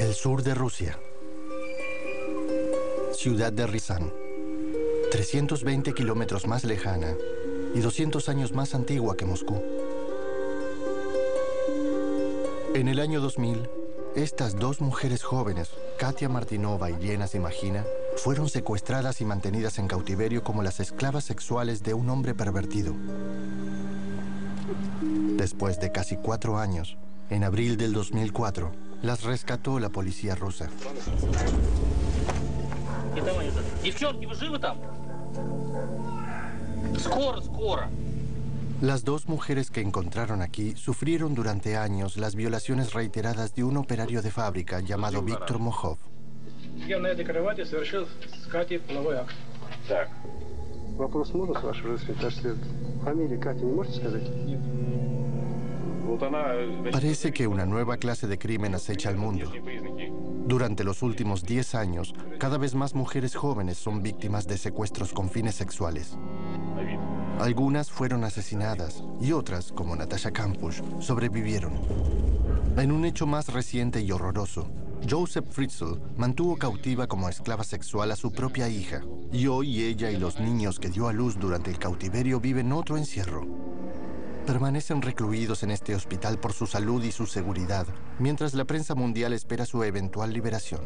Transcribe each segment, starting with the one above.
El sur de Rusia. Ciudad de Ryazan. 320 kilómetros más lejana y 200 años más antigua que Moscú. En el año 2000, estas dos mujeres jóvenes, Katia Martinova y Lena Zimagina, fueron secuestradas y mantenidas en cautiverio como las esclavas sexuales de un hombre pervertido. Después de casi 4 años, en abril del 2004, las rescató la policía rusa. Las dos mujeres que encontraron aquí sufrieron durante años las violaciones reiteradas de un operario de fábrica llamado Viktor Mokhov. Parece que una nueva clase de crimen acecha al mundo. Durante los últimos 10 años, cada vez más mujeres jóvenes son víctimas de secuestros con fines sexuales. Algunas fueron asesinadas y otras, como Natasha Kampusch, sobrevivieron. En un hecho más reciente y horroroso, Joseph Fritzl mantuvo cautiva como esclava sexual a su propia hija, y hoy ella y los niños que dio a luz durante el cautiverio viven otro encierro. Permanecen recluidos en este hospital por su salud y su seguridad, mientras la prensa mundial espera su eventual liberación.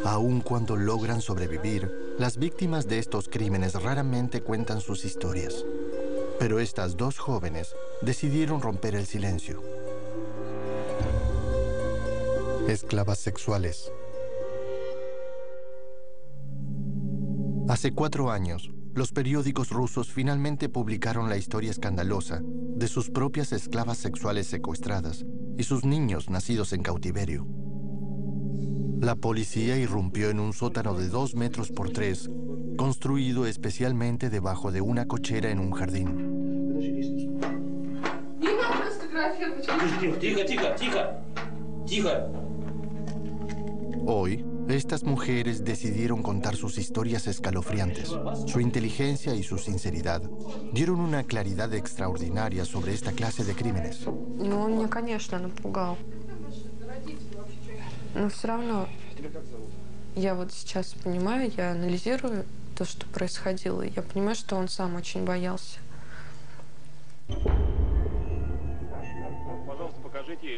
Aun cuando logran sobrevivir, las víctimas de estos crímenes raramente cuentan sus historias. Pero estas dos jóvenes decidieron romper el silencio. Esclavas sexuales. Hace 4 años, los periódicos rusos finalmente publicaron la historia escandalosa de sus propias esclavas sexuales secuestradas y sus niños nacidos en cautiverio. La policía irrumpió en un sótano de 2 metros por 3, construido especialmente debajo de una cochera en un jardín. Hoy, estas mujeres decidieron contar sus historias escalofriantes. Su inteligencia y su sinceridad dieron una claridad extraordinaria sobre esta clase de crímenes. No, me, конечно, напугал. Но все равно, я вот сейчас понимаю, я анализирую то, что происходило, и я понимаю, что он сам очень боялся.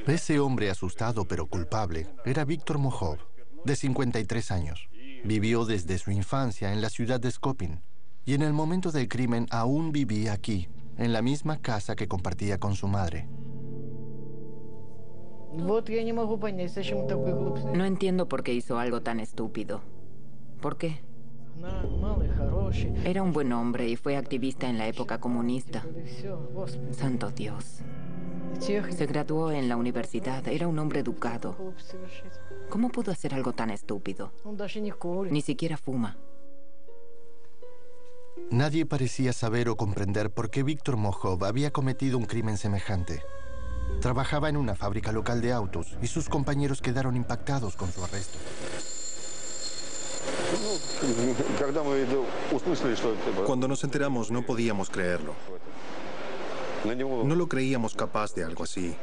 Ese hombre asustado pero culpable era Viktor Mokhov, de 53 años. Vivió desde su infancia en la ciudad de Skopin y en el momento del crimen aún vivía aquí, en la misma casa que compartía con su madre. No entiendo por qué hizo algo tan estúpido. ¿Por qué? Era un buen hombre y fue activista en la época comunista. Santo Dios. Se graduó en la universidad. Era un hombre educado. ¿Cómo pudo hacer algo tan estúpido? Ni siquiera fuma. Nadie parecía saber o comprender por qué Viktor Mokhov había cometido un crimen semejante. Trabajaba en una fábrica local de autos y sus compañeros quedaron impactados con su arresto. Cuando nos enteramos, no podíamos creerlo. No lo creíamos capaz de algo así.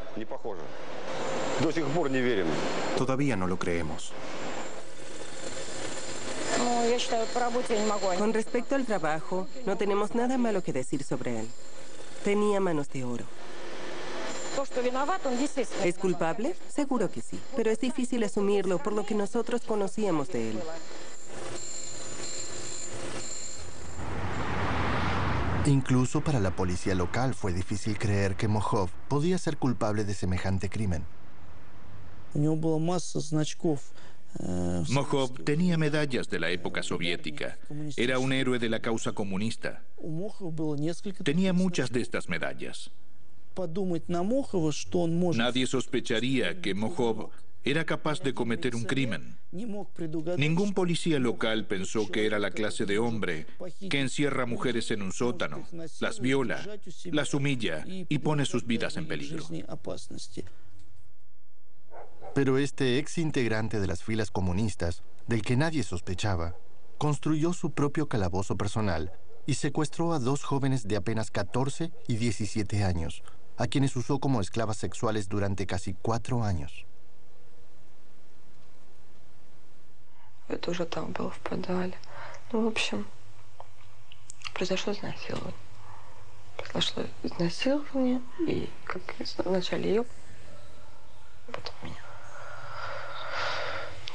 Todavía no lo creemos. Con respecto al trabajo, no tenemos nada malo que decir sobre él. Tenía manos de oro. ¿Es culpable? Seguro que sí, pero es difícil asumirlo por lo que nosotros conocíamos de él. Incluso para la policía local fue difícil creer que Mokhov podía ser culpable de semejante crimen. Mokhov tenía medallas de la época soviética. Era un héroe de la causa comunista. Tenía muchas de estas medallas. Nadie sospecharía que Mokhov era capaz de cometer un crimen. Ningún policía local pensó que era la clase de hombre que encierra mujeres en un sótano, las viola, las humilla y pone sus vidas en peligro. Pero este ex integrante de las filas comunistas, del que nadie sospechaba, construyó su propio calabozo personal y secuestró a 2 jóvenes de apenas 14 y 17 años, a quienes usó como esclavas sexuales durante casi 4 años. Это уже там было в подвале. Ну, в общем, произошло изнасилование. Произошло изнасилование, и как вначале ее, потом меня.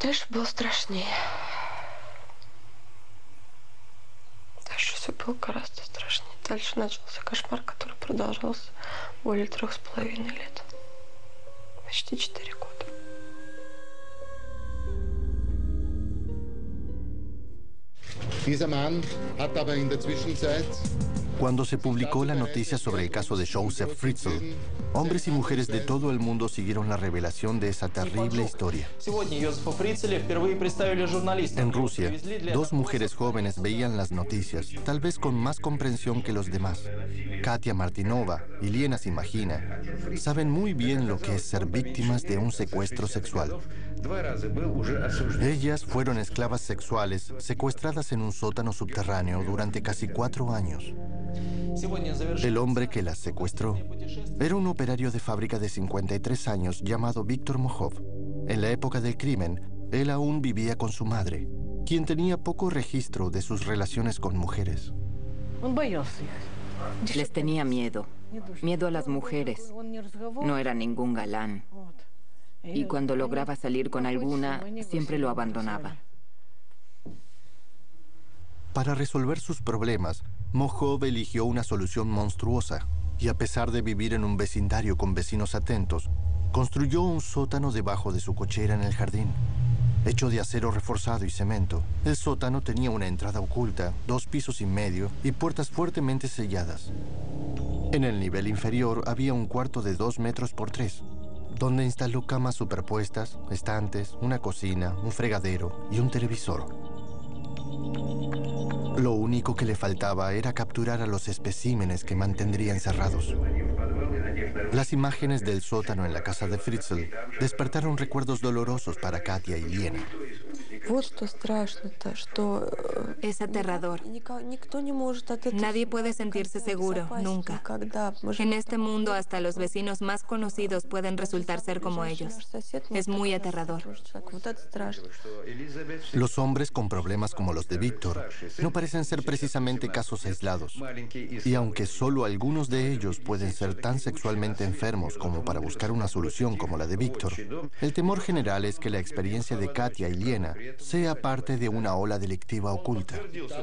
Дальше было страшнее. Дальше все было гораздо страшнее. Дальше начался кошмар, который продолжался более 3,5 лет. Почти 4 года. Dieser Mann hat aber in der Zwischenzeit Cuando se publicó la noticia sobre el caso de Josef Fritzl, hombres y mujeres de todo el mundo siguieron la revelación de esa terrible historia. En Rusia, 2 mujeres jóvenes veían las noticias, tal vez con más comprensión que los demás. Katia Martinova y Liena Simagina saben muy bien lo que es ser víctimas de un secuestro sexual. Ellas fueron esclavas sexuales secuestradas en un sótano subterráneo durante casi 4 años. El hombre que las secuestró era un operario de fábrica de 53 años llamado Viktor Mojov. En la época del crimen, él aún vivía con su madre, quien tenía poco registro de sus relaciones con mujeres. Les tenía miedo. Miedo a las mujeres. No era ningún galán. Y cuando lograba salir con alguna, siempre lo abandonaba. Para resolver sus problemas, Mojov eligió una solución monstruosa y, a pesar de vivir en un vecindario con vecinos atentos, construyó un sótano debajo de su cochera en el jardín. Hecho de acero reforzado y cemento, el sótano tenía una entrada oculta, 2 pisos y medio y puertas fuertemente selladas. En el nivel inferior había un cuarto de 2 metros por 3, donde instaló camas superpuestas, estantes, una cocina, un fregadero y un televisor. Lo único que le faltaba era capturar a los especímenes que mantendría encerrados. Las imágenes del sótano en la casa de Fritzl despertaron recuerdos dolorosos para Katia y Liena. Es aterrador. Nadie puede sentirse seguro, nunca. En este mundo, hasta los vecinos más conocidos pueden resultar ser como ellos. Es muy aterrador. Los hombres con problemas como los de Víctor no parecen ser precisamente casos aislados. Y aunque solo algunos de ellos pueden ser tan sexualmente enfermos como para buscar una solución como la de Víctor, el temor general es que la experiencia de Katia y Liena sea parte de una ola delictiva oculta.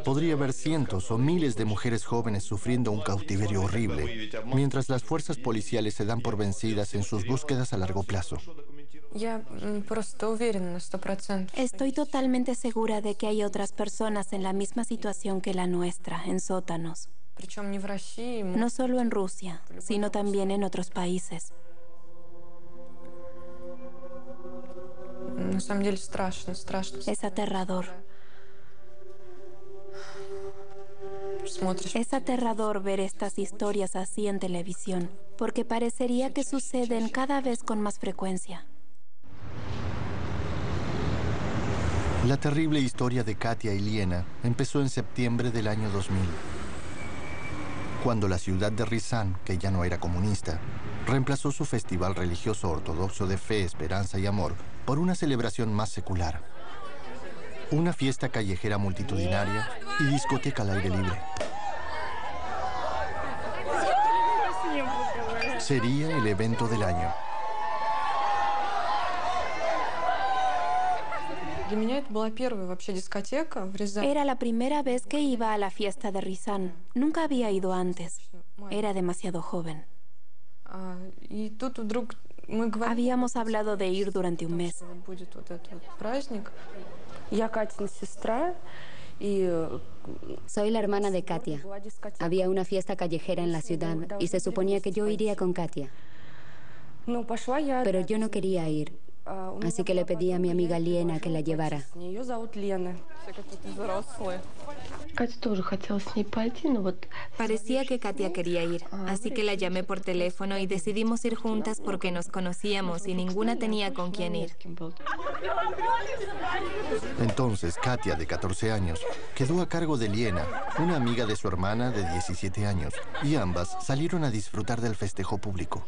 Podría haber cientos o miles de mujeres jóvenes sufriendo un cautiverio horrible, mientras las fuerzas policiales se dan por vencidas en sus búsquedas a largo plazo. Estoy totalmente segura de que hay otras personas en la misma situación que la nuestra, en sótanos. No solo en Rusia, sino también en otros países. Es aterrador. Es aterrador ver estas historias así en televisión, porque parecería que suceden cada vez con más frecuencia. La terrible historia de Katia y Liena empezó en septiembre del año 2000, cuando la ciudad de Rizán, que ya no era comunista, reemplazó su festival religioso ortodoxo de fe, esperanza y amor por una celebración más secular. Una fiesta callejera multitudinaria y discoteca al aire libre. Sería el evento del año. Era la primera vez que iba a la fiesta de Rizán. Nunca había ido antes. Era demasiado joven. Habíamos hablado de ir durante un mes. Soy la hermana de Katia. Había una fiesta callejera en la ciudad y se suponía que yo iría con Katia. Pero yo no quería ir. así que le pedí a mi amiga Lena que la llevara. Parecía que Katia quería ir, así que la llamé por teléfono y decidimos ir juntas porque nos conocíamos y ninguna tenía con quién ir. Entonces, Katia, de 14 años, quedó a cargo de Liena, una amiga de su hermana de 17 años, y ambas salieron a disfrutar del festejo público.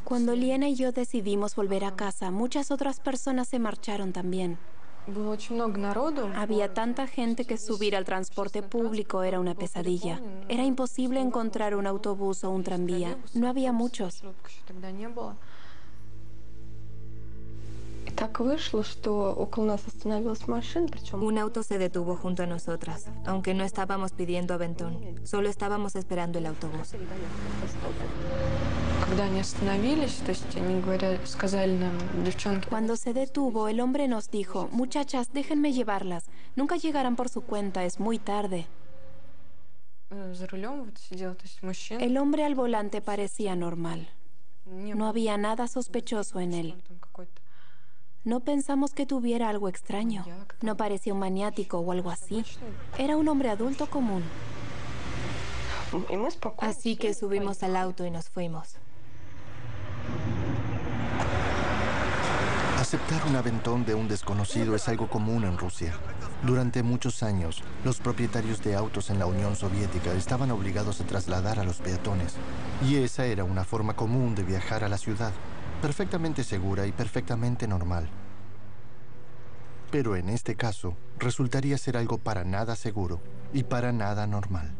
Cuando Liena y yo decidimos volver a casa, muchas otras personas se marcharon también. Había tanta gente que subir al transporte público era una pesadilla. Era imposible encontrar un autobús o un tranvía. No había muchos. Un auto se detuvo junto a nosotras, aunque no estábamos pidiendo aventón, solo estábamos esperando el autobús. Cuando se detuvo, el hombre nos dijo: muchachas, déjenme llevarlas. Nunca llegarán por su cuenta, es muy tarde. El hombre al volante parecía normal. No había nada sospechoso en él. No pensamos que tuviera algo extraño. No parecía un maniático o algo así. Era un hombre adulto común. Así que subimos al auto y nos fuimos. Aceptar un aventón de un desconocido es algo común en Rusia. Durante muchos años, los propietarios de autos en la Unión Soviética estaban obligados a trasladar a los peatones. Y esa era una forma común de viajar a la ciudad, perfectamente segura y perfectamente normal. Pero en este caso, resultaría ser algo para nada seguro y para nada normal.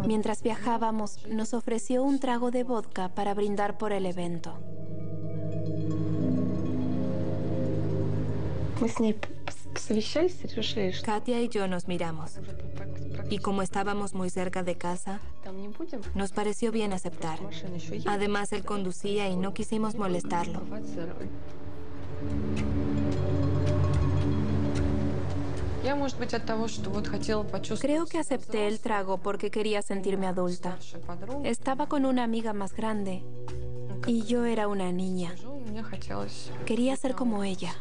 Mientras viajábamos, nos ofreció un trago de vodka para brindar por el evento. Katia y yo nos miramos. Y como estábamos muy cerca de casa, nos pareció bien aceptar. Además, él conducía y no quisimos molestarlo. Creo que acepté el trago porque quería sentirme adulta. Estaba con una amiga más grande y yo era una niña. Quería ser como ella.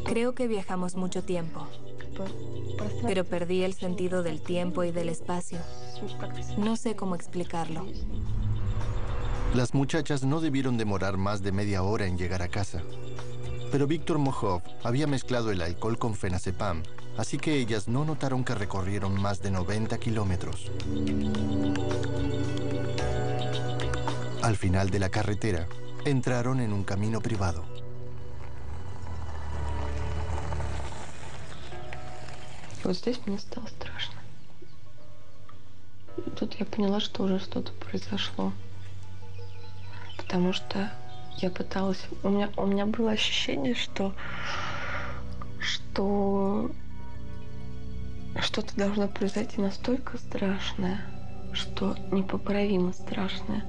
Creo que viajamos mucho tiempo, pero perdí el sentido del tiempo y del espacio. No sé cómo explicarlo. Las muchachas no debieron demorar más de media hora en llegar a casa. Pero Víctor Mojov había mezclado el alcohol con fenazepam, así que ellas no notaron que recorrieron más de 90 kilómetros. Al final de la carretera, entraron en un camino privado. Вот здесь мне стало страшно. Тут я поняла, что уже что-то произошло. Потому что я пыталась... У меня было ощущение, что что-то должно произойти настолько страшное, что непоправимо страшное.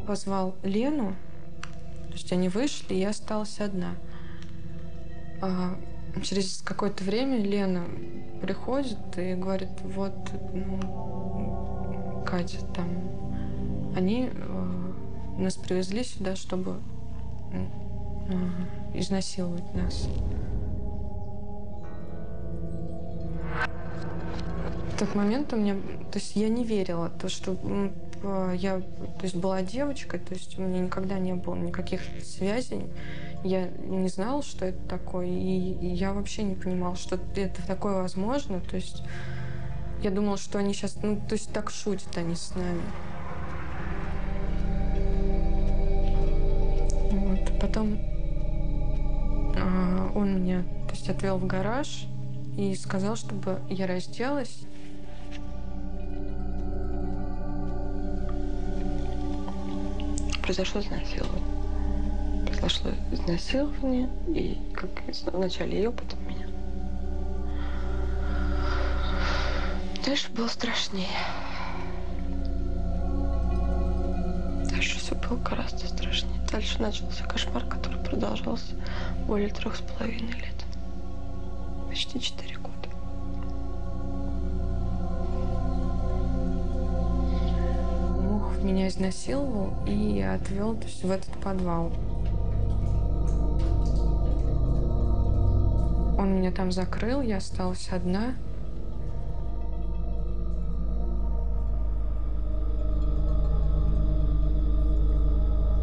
Позвал Лену, то есть они вышли, и я осталась одна. Через какое-то время Лена приходит и говорит: вот, Катя, там, они нас привезли сюда, чтобы изнасиловать нас. В тот момент у меня, то есть я не верила, то, что я, то есть, была девочкой, то есть у меня никогда не было никаких связей. Я не знала, что это такое, и я вообще не понимала, что это такое возможно. То есть я думала, что они сейчас, то есть так шутят они с нами. Вот. Потом он меня, то есть, отвел в гараж и сказал, чтобы я разделась. Произошло изнасилование. Произошло изнасилование, и как вначале ее, потом меня. Дальше было страшнее. Дальше все было гораздо страшнее. Дальше начался кошмар, который продолжался более 3,5 лет. Почти 4 года. Мохов меня изнасиловал и отвел, то есть, в этот подвал. Он меня там закрыл, я осталась одна.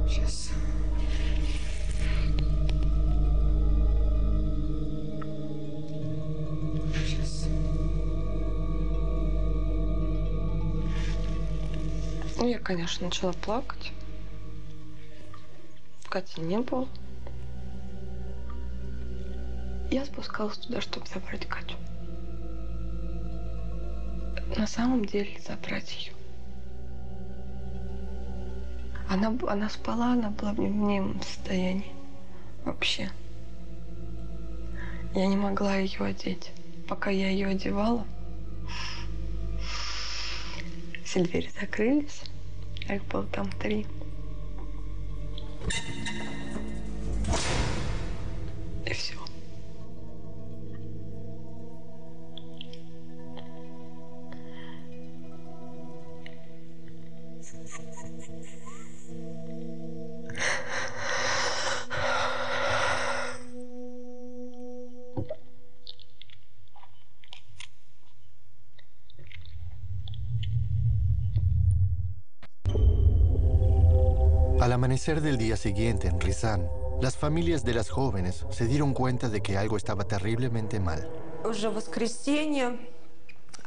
Сейчас. Сейчас. Ну, я, конечно, начала плакать. Кати не было. Я спускалась туда, чтобы забрать Катю. На самом деле забрать ее. Она спала, она была в невменяемом состоянии. Вообще. Я не могла ее одеть. Пока я ее одевала, все двери закрылись. Их было там 3. И все. Al amanecer del día siguiente en Rizán, las familias de las jóvenes se dieron cuenta de que algo estaba terriblemente mal.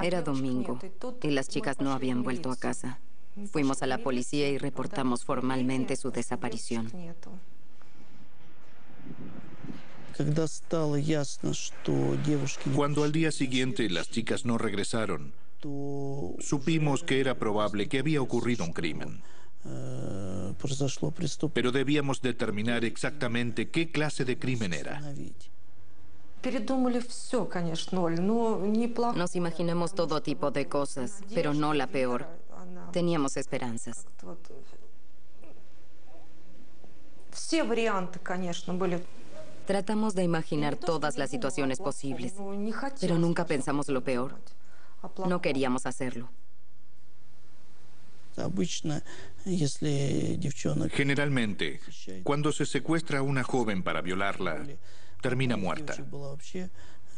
Era domingo y las chicas no habían vuelto a casa. Fuimos a la policía y reportamos formalmente su desaparición. Cuando al día siguiente las chicas no regresaron, supimos que era probable que había ocurrido un crimen. Pero debíamos determinar exactamente qué clase de crimen era. Nos imaginamos todo tipo de cosas, pero no la peor. Teníamos esperanzas. Tratamos de imaginar todas las situaciones posibles, pero nunca pensamos lo peor. No queríamos hacerlo. Generalmente, cuando se secuestra a una joven para violarla, termina muerta.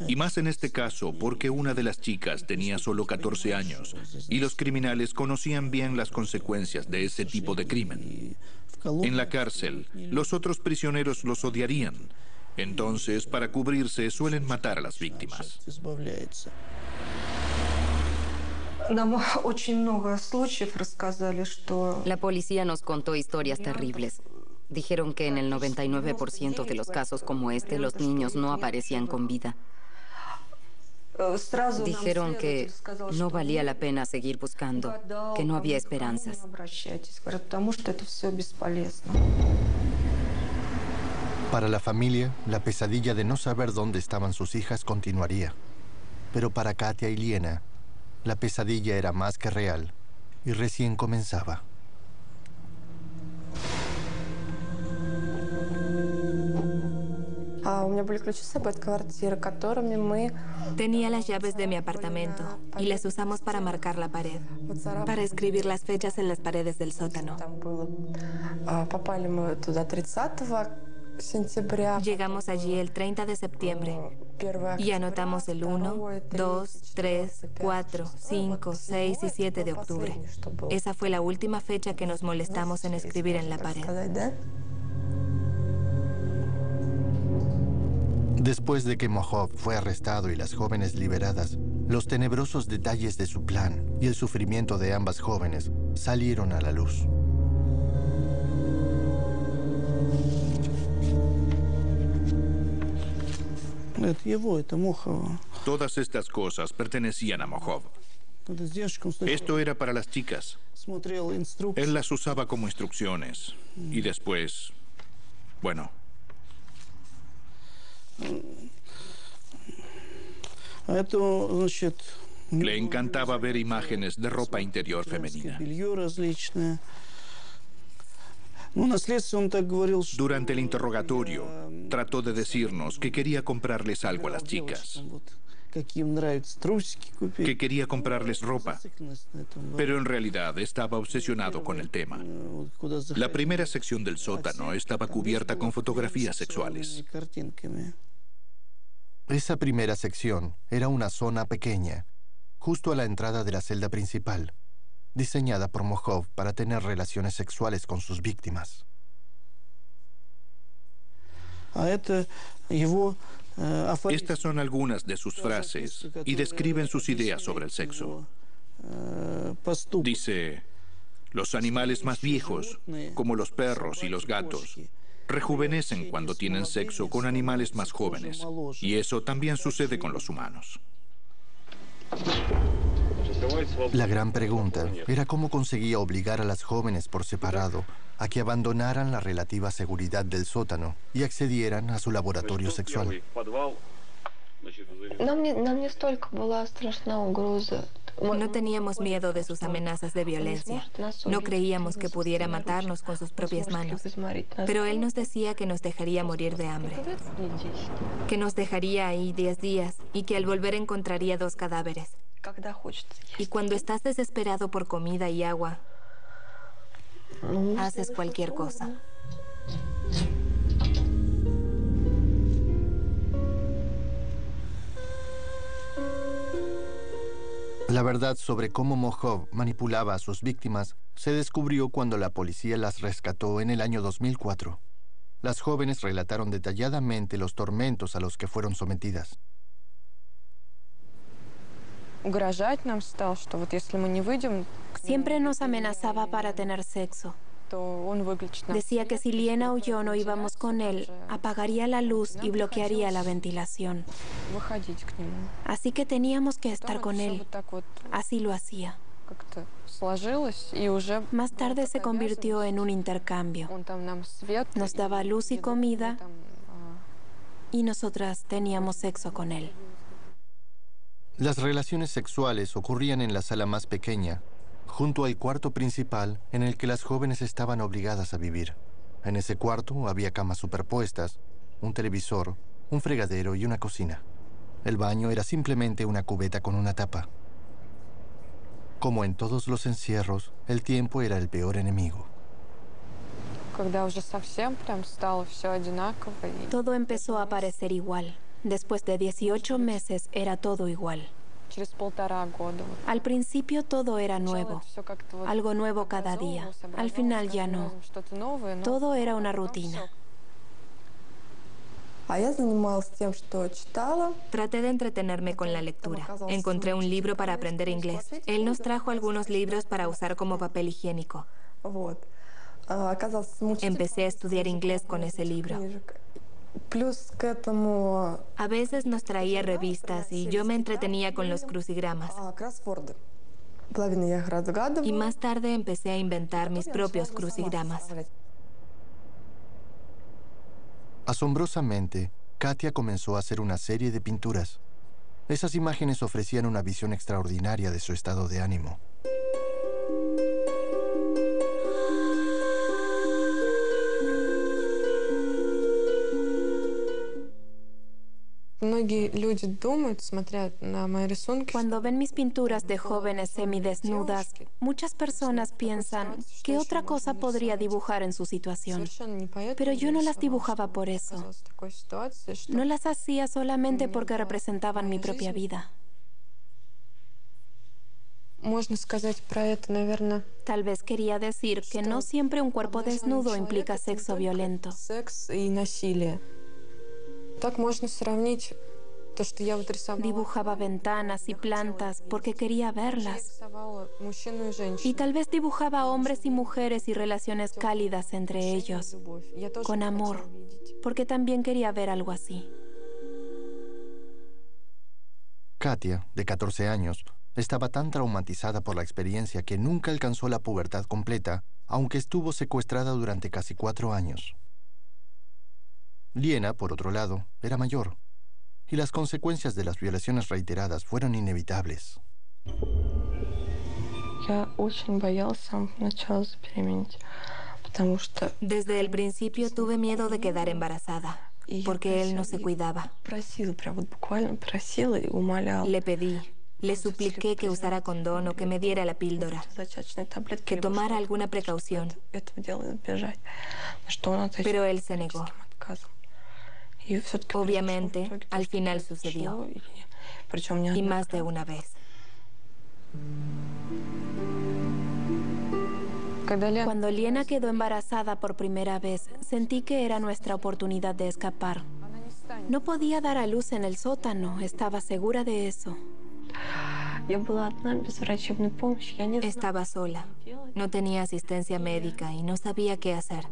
Y más en este caso, porque una de las chicas tenía solo 14 años y los criminales conocían bien las consecuencias de ese tipo de crimen. En la cárcel, los otros prisioneros los odiarían. Entonces, para cubrirse, suelen matar a las víctimas. La policía nos contó historias terribles. Dijeron que en el 99% de los casos como este, los niños no aparecían con vida. Dijeron que no valía la pena seguir buscando, que no había esperanzas. Para la familia, la pesadilla de no saber dónde estaban sus hijas continuaría. Pero para Katia y Liena, la pesadilla era más que real y recién comenzaba. Tenía las llaves de mi apartamento y las usamos para marcar la pared, para escribir las fechas en las paredes del sótano. Llegamos allí el 30 de septiembre y anotamos el 1, 2, 3, 4, 5, 6 y 7 de octubre. Esa fue la última fecha que nos molestamos en escribir en la pared. Después de que Mohov fue arrestado y las jóvenes liberadas, los tenebrosos detalles de su plan y el sufrimiento de ambas jóvenes salieron a la luz. Todas estas cosas pertenecían a Mohov. Esto era para las chicas. Él las usaba como instrucciones. Y después, bueno. Le encantaba ver imágenes de ropa interior femenina. Durante el interrogatorio, trató de decirnos que quería comprarles algo a las chicas, que quería comprarles ropa, pero en realidad estaba obsesionado con el tema. La primera sección del sótano estaba cubierta con fotografías sexuales. Esa primera sección era una zona pequeña, justo a la entrada de la celda principal, diseñada por Mojov para tener relaciones sexuales con sus víctimas. Estas son algunas de sus frases y describen sus ideas sobre el sexo. Dice, los animales más viejos, como los perros y los gatos, rejuvenecen cuando tienen sexo con animales más jóvenes, y eso también sucede con los humanos. La gran pregunta era cómo conseguía obligar a las jóvenes por separado a que abandonaran la relativa seguridad del sótano y accedieran a su laboratorio sexual. No teníamos miedo de sus amenazas de violencia. No creíamos que pudiera matarnos con sus propias manos. Pero él nos decía que nos dejaría morir de hambre. Que nos dejaría ahí 10 días y que al volver encontraría 2 cadáveres. Y cuando estás desesperado por comida y agua, haces cualquier cosa. La verdad sobre cómo Mojov manipulaba a sus víctimas se descubrió cuando la policía las rescató en el año 2004. Las jóvenes relataron detalladamente los tormentos a los que fueron sometidas. Siempre nos amenazaba para tener sexo. Decía que si Liena o yo no íbamos con él, apagaría la luz y bloquearía la ventilación. Así que teníamos que estar con él. Así lo hacía. Más tarde se convirtió en un intercambio. Nos daba luz y comida y nosotras teníamos sexo con él. Las relaciones sexuales ocurrían en la sala más pequeña, junto al cuarto principal en el que las jóvenes estaban obligadas a vivir. En ese cuarto había camas superpuestas, un televisor, un fregadero y una cocina. El baño era simplemente una cubeta con una tapa. Como en todos los encierros, el tiempo era el peor enemigo. Todo empezó a parecer igual. Después de 18 meses era todo igual. Al principio todo era nuevo, algo nuevo cada día. Al final ya no. Todo era una rutina. Traté de entretenerme con la lectura. Encontré un libro para aprender inglés. Él nos trajo algunos libros para usar como papel higiénico. Empecé a estudiar inglés con ese libro. A veces nos traía revistas y yo me entretenía con los crucigramas. Y más tarde empecé a inventar mis propios crucigramas. Asombrosamente, Katia comenzó a hacer una serie de pinturas. Esas imágenes ofrecían una visión extraordinaria de su estado de ánimo. Cuando ven mis pinturas de jóvenes semidesnudas, muchas personas piensan qué otra cosa podría dibujar en su situación. Pero yo no las dibujaba por eso. No las hacía solamente porque representaban mi propia vida. Tal vez quería decir que no siempre un cuerpo desnudo implica sexo violento. Dibujaba ventanas y plantas porque quería verlas. Y tal vez dibujaba hombres y mujeres y relaciones cálidas entre ellos, con amor, porque también quería ver algo así. Katia, de 14 años, estaba tan traumatizada por la experiencia que nunca alcanzó la pubertad completa, aunque estuvo secuestrada durante casi 4 años. Liena, por otro lado, era mayor, y las consecuencias de las violaciones reiteradas fueron inevitables. Desde el principio tuve miedo de quedar embarazada, porque él no se cuidaba. Le pedí, le supliqué que usara condón o que me diera la píldora, que tomara alguna precaución. Pero él se negó. Obviamente, al final sucedió. Y más de una vez. Cuando Liena quedó embarazada por primera vez, sentí que era nuestra oportunidad de escapar. No podía dar a luz en el sótano, estaba segura de eso. Estaba sola, no tenía asistencia médica y no sabía qué hacer.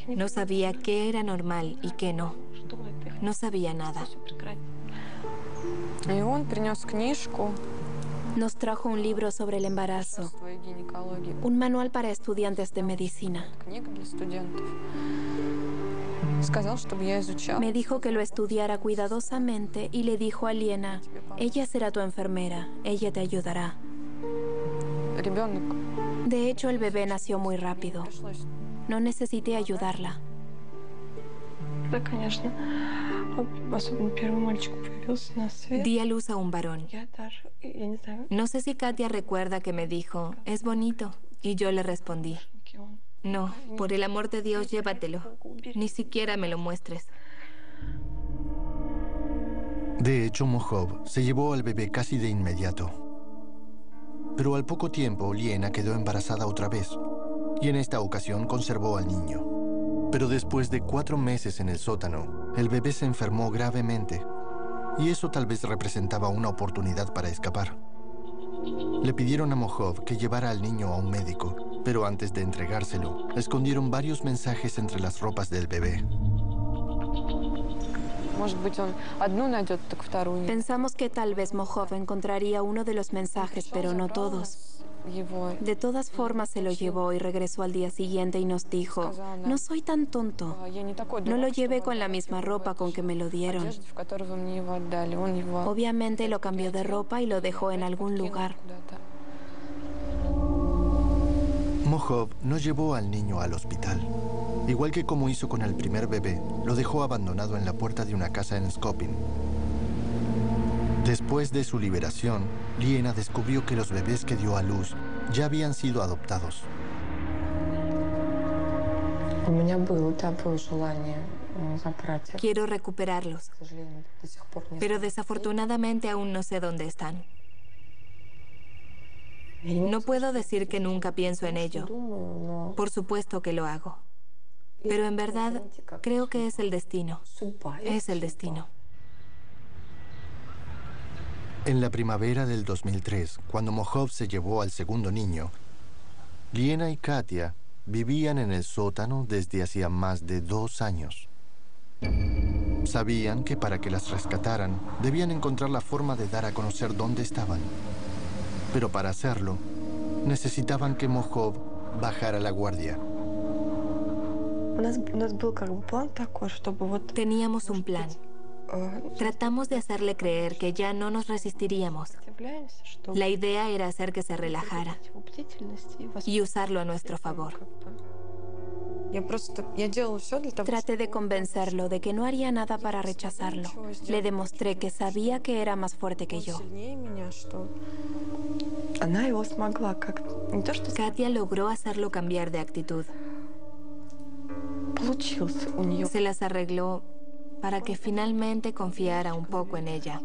No sabía qué era normal y qué no. No sabía nada. Nos trajo un libro sobre el embarazo, un manual para estudiantes de medicina. Me dijo que lo estudiara cuidadosamente y le dijo a Liena, ella será tu enfermera, ella te ayudará. De hecho, el bebé nació muy rápido. No necesité ayudarla. Di a luz a un varón. No sé si Katia recuerda que me dijo, es bonito, y yo le respondí, no, por el amor de Dios, llévatelo. Ni siquiera me lo muestres. De hecho, Mohov se llevó al bebé casi de inmediato. Pero al poco tiempo, Liena quedó embarazada otra vez, y en esta ocasión conservó al niño. Pero después de 4 meses en el sótano, el bebé se enfermó gravemente, y eso tal vez representaba una oportunidad para escapar. Le pidieron a Mohov que llevara al niño a un médico, pero antes de entregárselo, escondieron varios mensajes entre las ropas del bebé. Pensamos que tal vez Mohov encontraría uno de los mensajes, pero no todos. De todas formas se lo llevó y regresó al día siguiente y nos dijo, no soy tan tonto, no lo llevé con la misma ropa con que me lo dieron. Obviamente lo cambió de ropa y lo dejó en algún lugar. Mohov no llevó al niño al hospital. Igual que como hizo con el primer bebé, lo dejó abandonado en la puerta de una casa en Skopin. Después de su liberación, Liena descubrió que los bebés que dio a luz ya habían sido adoptados. Quiero recuperarlos, pero desafortunadamente aún no sé dónde están. No puedo decir que nunca pienso en ello. Por supuesto que lo hago. Pero en verdad, creo que es el destino. Es el destino. En la primavera del 2003, cuando Mohov se llevó al segundo niño, Liena y Katia vivían en el sótano desde hacía más de 2 años. Sabían que para que las rescataran, debían encontrar la forma de dar a conocer dónde estaban. Pero para hacerlo, necesitaban que Mohov bajara la guardia. Teníamos un plan. Tratamos de hacerle creer que ya no nos resistiríamos. La idea era hacer que se relajara y usarlo a nuestro favor. Traté de convencerlo de que no haría nada para rechazarlo. Le demostré que sabía que era más fuerte que yo. Katia logró hacerlo cambiar de actitud. Se las arregló para que finalmente confiara un poco en ella.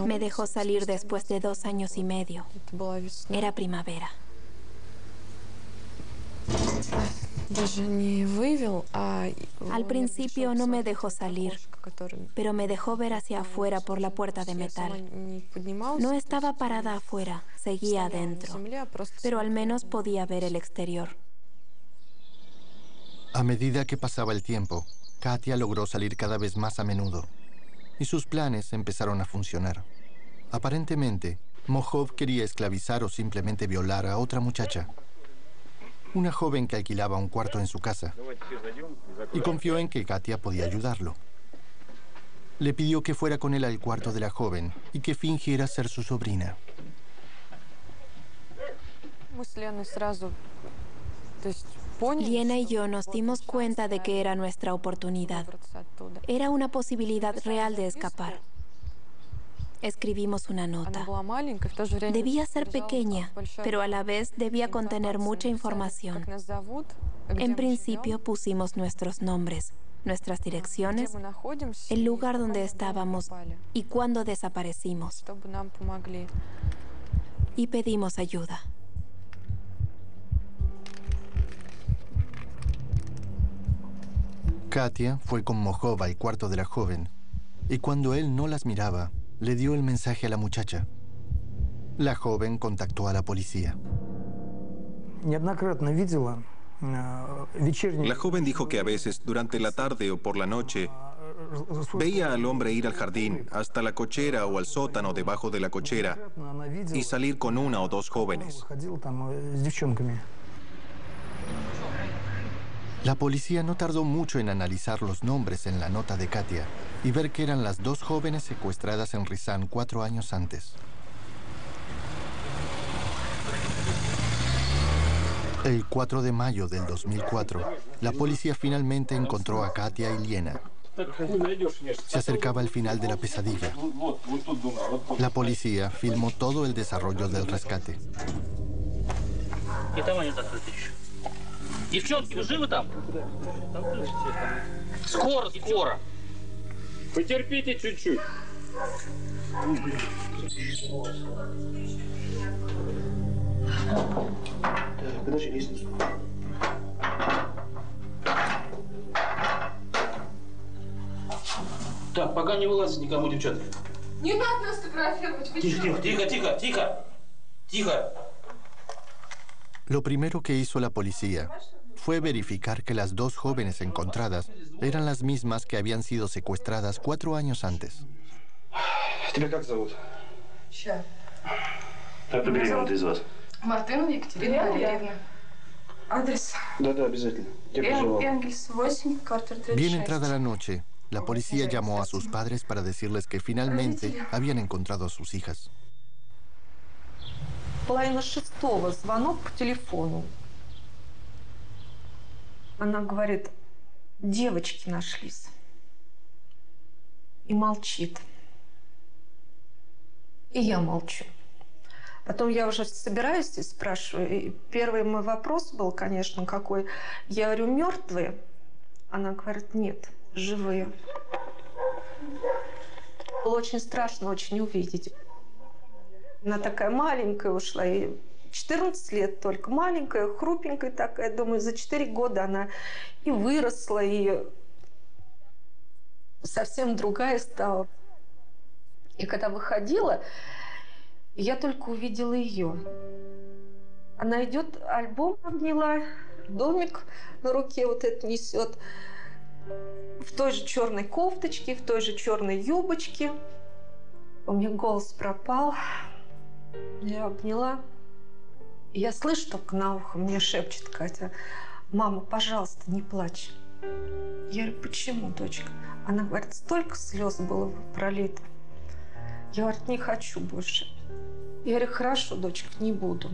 Me dejó salir después de 2 años y medio. Era primavera. Al principio no me dejó salir, pero me dejó ver hacia afuera por la puerta de metal. No estaba parada afuera, seguía adentro, pero al menos podía ver el exterior. A medida que pasaba el tiempo, Katia logró salir cada vez más a menudo, y sus planes empezaron a funcionar. Aparentemente, Mohov quería esclavizar o simplemente violar a otra muchacha, una joven que alquilaba un cuarto en su casa, y confió en que Katia podía ayudarlo. Le pidió que fuera con él al cuarto de la joven y que fingiera ser su sobrina. Liena y yo nos dimos cuenta de que era nuestra oportunidad. Era una posibilidad real de escapar. Escribimos una nota. Debía ser pequeña, pero a la vez debía contener mucha información. En principio pusimos nuestros nombres, nuestras direcciones, el lugar donde estábamos y cuándo desaparecimos. Y pedimos ayuda. Katia fue con Mojov al cuarto de la joven y cuando él no las miraba, le dio el mensaje a la muchacha. La joven contactó a la policía. La joven dijo que a veces, durante la tarde o por la noche, veía al hombre ir al jardín, hasta la cochera o al sótano debajo de la cochera y salir con una o dos jóvenes. La policía no tardó mucho en analizar los nombres en la nota de Katia y ver que eran las dos jóvenes secuestradas en Rizán 4 años antes. El 4 de mayo del 2004, la policía finalmente encontró a Katia y Liena. Se acercaba el final de la pesadilla. La policía filmó todo el desarrollo del rescate. Девчонки, вы живы там? Скоро, скоро. Потерпите чуть-чуть. Подожди, лестницу. Так, пока не вылазит никому, девчонки. Не надо нас фотографировать. Тихо, тихо, тихо, тихо, тихо. Lo primero que hizo la policía fue verificar que las dos jóvenes encontradas eran las mismas que habían sido secuestradas 4 años antes. Тебя как зовут? Ща. Как беременна из вас? Мартынова Екатерина Валерьевна. Адрес. Да, обязательно. Энгельс 8, квартира 36. Bien entrada la noche, la policía llamó a sus padres para decirles que finalmente habían encontrado a sus hijas. 5:30 звонок по телефону. Она говорит, девочки нашлись. И молчит. И я молчу. Потом я уже собираюсь и спрашиваю. И первый мой вопрос был, конечно, какой. Я говорю, мертвые? Она говорит, нет, живые. Было очень страшно очень увидеть. Она такая маленькая ушла, ей 14 лет только, маленькая, хрупенькая такая. Думаю, за 4 года она и выросла, и совсем другая стала. И когда выходила, я только увидела ее. Она идет, альбом обняла, домик на руке вот это несет, в той же черной кофточке, в той же черной юбочке. У меня голос пропал. Я обняла. И я слышу только на ухо, мне шепчет Катя, мама, пожалуйста, не плачь. Я говорю, почему, дочка? Она говорит, столько слез было пролито. Я, говорит, не хочу больше. Я говорю, хорошо, дочка, не буду.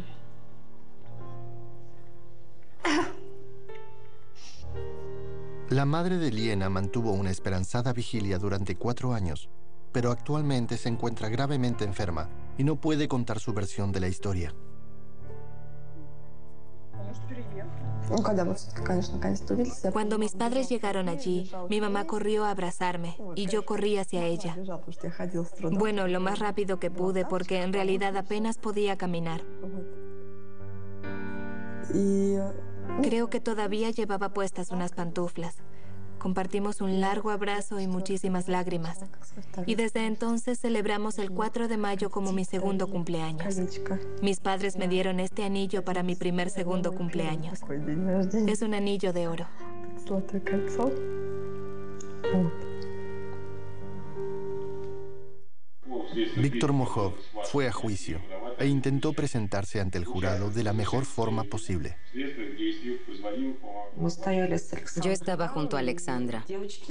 La madre de Liena mantuvo una esperanzada vigilia durante 4 años, pero actualmente se encuentra gravemente enferma y no puede contar su versión de la historia. Cuando mis padres llegaron allí, mi mamá corrió a abrazarme y yo corrí hacia ella. Bueno, lo más rápido que pude porque en realidad apenas podía caminar. Creo que todavía llevaba puestas unas pantuflas. Compartimos un largo abrazo y muchísimas lágrimas. Y desde entonces celebramos el 4 de mayo como mi segundo cumpleaños. Mis padres me dieron este anillo para mi primer segundo cumpleaños. Es un anillo de oro. Víctor Mojov fue a juicio. e intentó presentarse ante el jurado de la mejor forma posible. Yo estaba junto a Alexandra,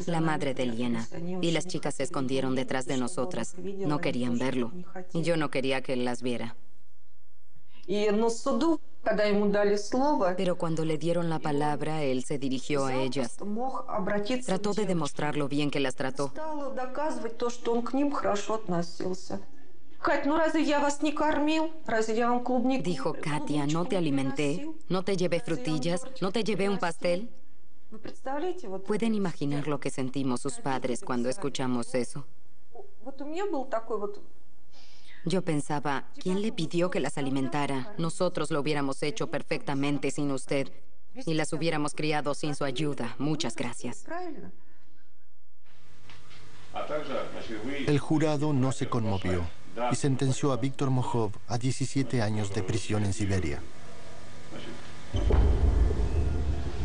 la madre de Liena, y las chicas se escondieron detrás de nosotras. No querían verlo, y yo no quería que él las viera. Pero cuando le dieron la palabra, él se dirigió a ellas. Trató de demostrar lo bien que las trató. Dijo, Katia, ¿no te alimenté? ¿No te llevé frutillas? ¿No te llevé un pastel? ¿Pueden imaginar lo que sentimos sus padres cuando escuchamos eso? Yo pensaba, ¿quién le pidió que las alimentara? Nosotros lo hubiéramos hecho perfectamente sin usted y las hubiéramos criado sin su ayuda. Muchas gracias. El jurado no se conmovió y sentenció a Viktor Mojov a 17 años de prisión en Siberia.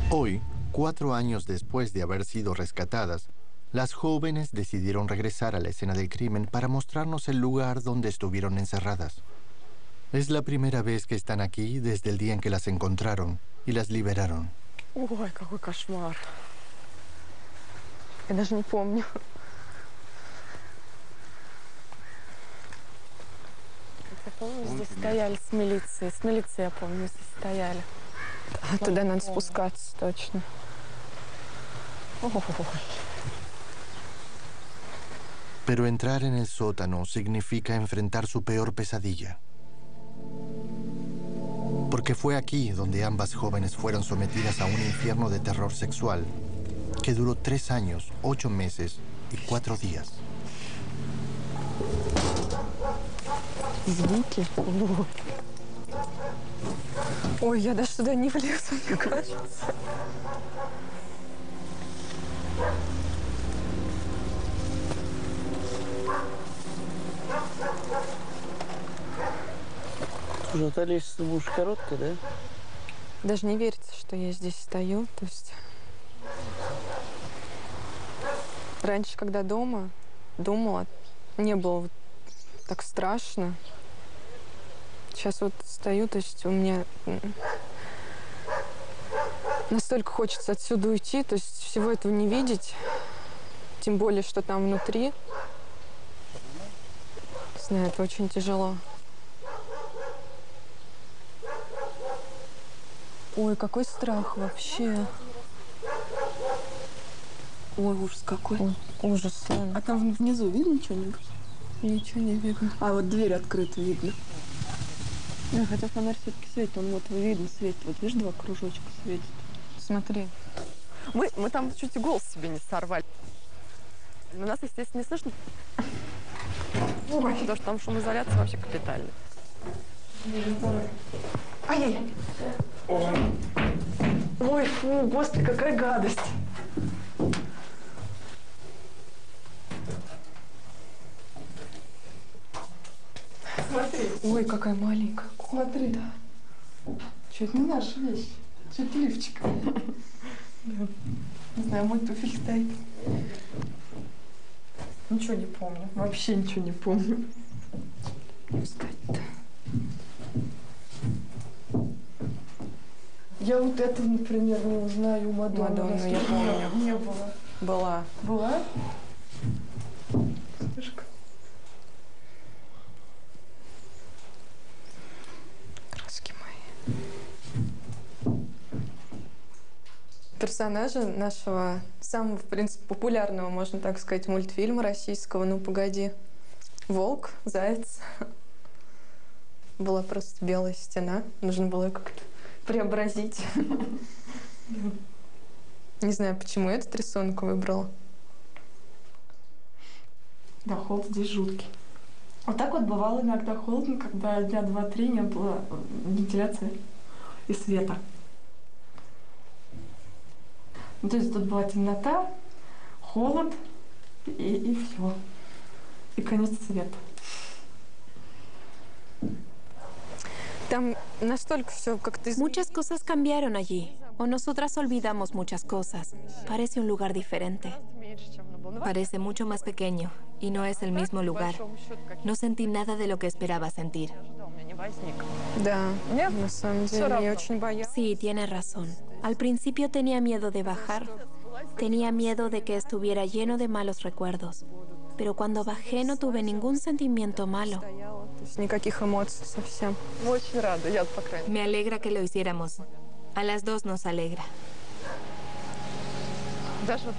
Hoy, 4 años después de haber sido rescatadas, las jóvenes decidieron regresar a la escena del crimen para mostrarnos el lugar donde estuvieron encerradas. Es la primera vez que están aquí desde el día en que las encontraron y las liberaron. Ой, какой кошмар. Я даже не помню. Я помню, здесь стояли с милицией. С милицией, я помню, здесь стояли. Туда надо спускаться, точно. Ой. Pero entrar en el sótano significa enfrentar su peor pesadilla. Porque fue aquí donde ambas jóvenes fueron sometidas a un infierno de terror sexual que duró 3 años, 8 meses y 4 días. Звуки. Ой, я даже сюда не влезу, мне кажется. Слушай, лестница будет короткая, да? Даже не верится, что я здесь стою. То есть раньше, когда дома думала, не было вот так страшно. Сейчас вот стою, то есть у меня настолько хочется отсюда уйти, то есть всего этого не видеть, тем более, что там внутри. Не знаю, это очень тяжело. Ой, какой страх вообще. Ой, ужас какой. Ой, ужас. А там внизу видно что-нибудь? Ничего не видно. А вот дверь открыта видно. Хотя фонарь все-таки светит, он вот видно светит. Вот видишь, 2 кружочка светит. Смотри. Мы там чуть голос себе не сорвали. Но нас, естественно, не слышно. Ой. Потому что там шумоизоляция вообще капитальная. Ай-яй! Ой, фу, господи, какая гадость! Смотри. Ой, какая маленькая. Смотри. Да. Что это не наша вещь? Что это лифчик? Не знаю, мой туфель стоит. Ничего не помню. Вообще ничего не помню. Встать-то. Я вот это, например, не узнаю Мадонну. Мадонну, я помню. Не было. Была. Была? Слышка. Краски мои. Персонажа нашего самого, в принципе, популярного, можно так сказать, мультфильма российского «Ну, погоди». Волк, заяц. Была просто белая стена. Нужно было ее как-то преобразить. Не знаю, почему этот рисунок выбрала. Да, холод здесь жуткий. Вот так вот бывало иногда холодно, когда дня 2-3 не было вентиляции и света. Ну, то есть тут была темнота, холод и все. И конец света. Там настолько все как-то изменилось. Muchas cosas cambiaron allí, o nosotras olvidamos muchas cosas. Parece un lugar diferente. Parece mucho más pequeño y no es el mismo lugar. No sentí nada de lo que esperaba sentir. Sí, tiene razón. Al principio tenía miedo de bajar. Tenía miedo de que estuviera lleno de malos recuerdos. Pero cuando bajé no tuve ningún sentimiento malo. Me alegra que lo hiciéramos. A las dos nos alegra.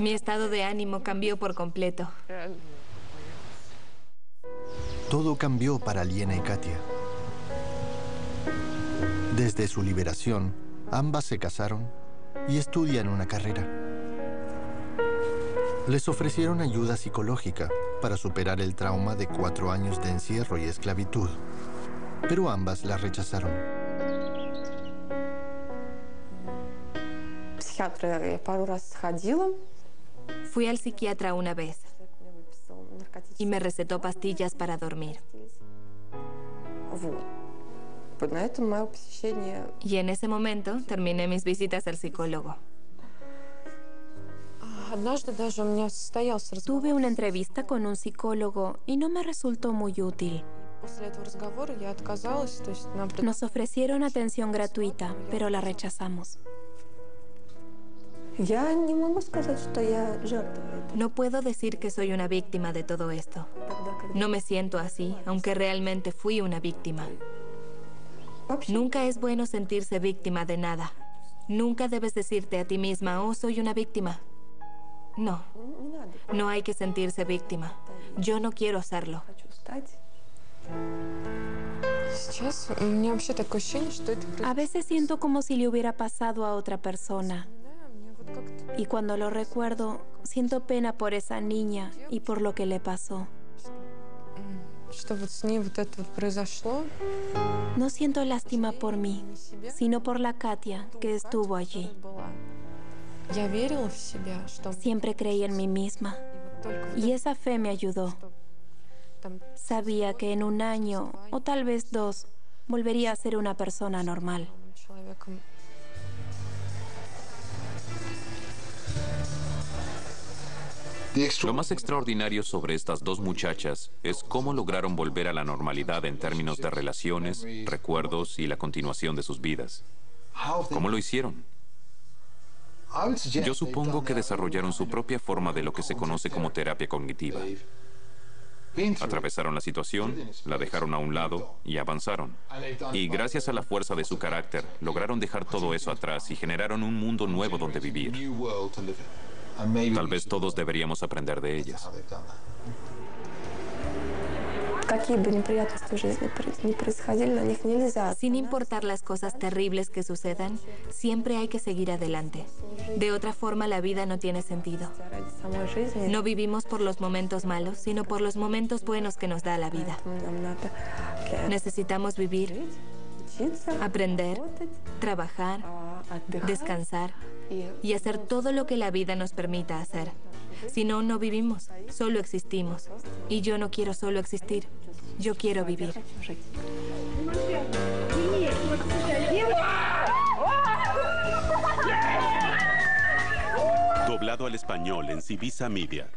Mi estado de ánimo cambió por completo. Todo cambió para Liena y Katia. Desde su liberación, ambas se casaron y estudian una carrera. Les ofrecieron ayuda psicológica para superar el trauma de 4 años de encierro y esclavitud, pero ambas la rechazaron. Fui al psiquiatra una vez y me recetó pastillas para dormir. Y en ese momento terminé mis visitas al psicólogo. Tuve una entrevista con un psicólogo y no me resultó muy útil. Nos ofrecieron atención gratuita, pero la rechazamos. No puedo decir que soy una víctima de todo esto. No me siento así, aunque realmente fui una víctima. Nunca es bueno sentirse víctima de nada. Nunca debes decirte a ti misma, oh, soy una víctima. No, no hay que sentirse víctima. Yo no quiero hacerlo. A veces siento como si le hubiera pasado a otra persona. Y cuando lo recuerdo, siento pena por esa niña y por lo que le pasó. No siento lástima por mí, sino por la Katia que estuvo allí. Siempre creí en mí misma y esa fe me ayudó. Sabía que en 1 año, o tal vez 2, volvería a ser una persona normal. Lo más extraordinario sobre estas 2 muchachas es cómo lograron volver a la normalidad en términos de relaciones, recuerdos y la continuación de sus vidas. ¿Cómo lo hicieron? Yo supongo que desarrollaron su propia forma de lo que se conoce como terapia cognitiva. Atravesaron la situación, la dejaron a un lado y avanzaron. Y gracias a la fuerza de su carácter, lograron dejar todo eso atrás y generaron un mundo nuevo donde vivir. Tal vez todos deberíamos aprender de ellas. Sin importar las cosas terribles que sucedan, siempre hay que seguir adelante. De otra forma, la vida no tiene sentido. No vivimos por los momentos malos, sino por los momentos buenos que nos da la vida. Necesitamos vivir, aprender, trabajar, descansar y hacer todo lo que la vida nos permita hacer. Si no, no vivimos, solo existimos. Y yo no quiero solo existir, yo quiero vivir. Doblado al español en Civisa Media.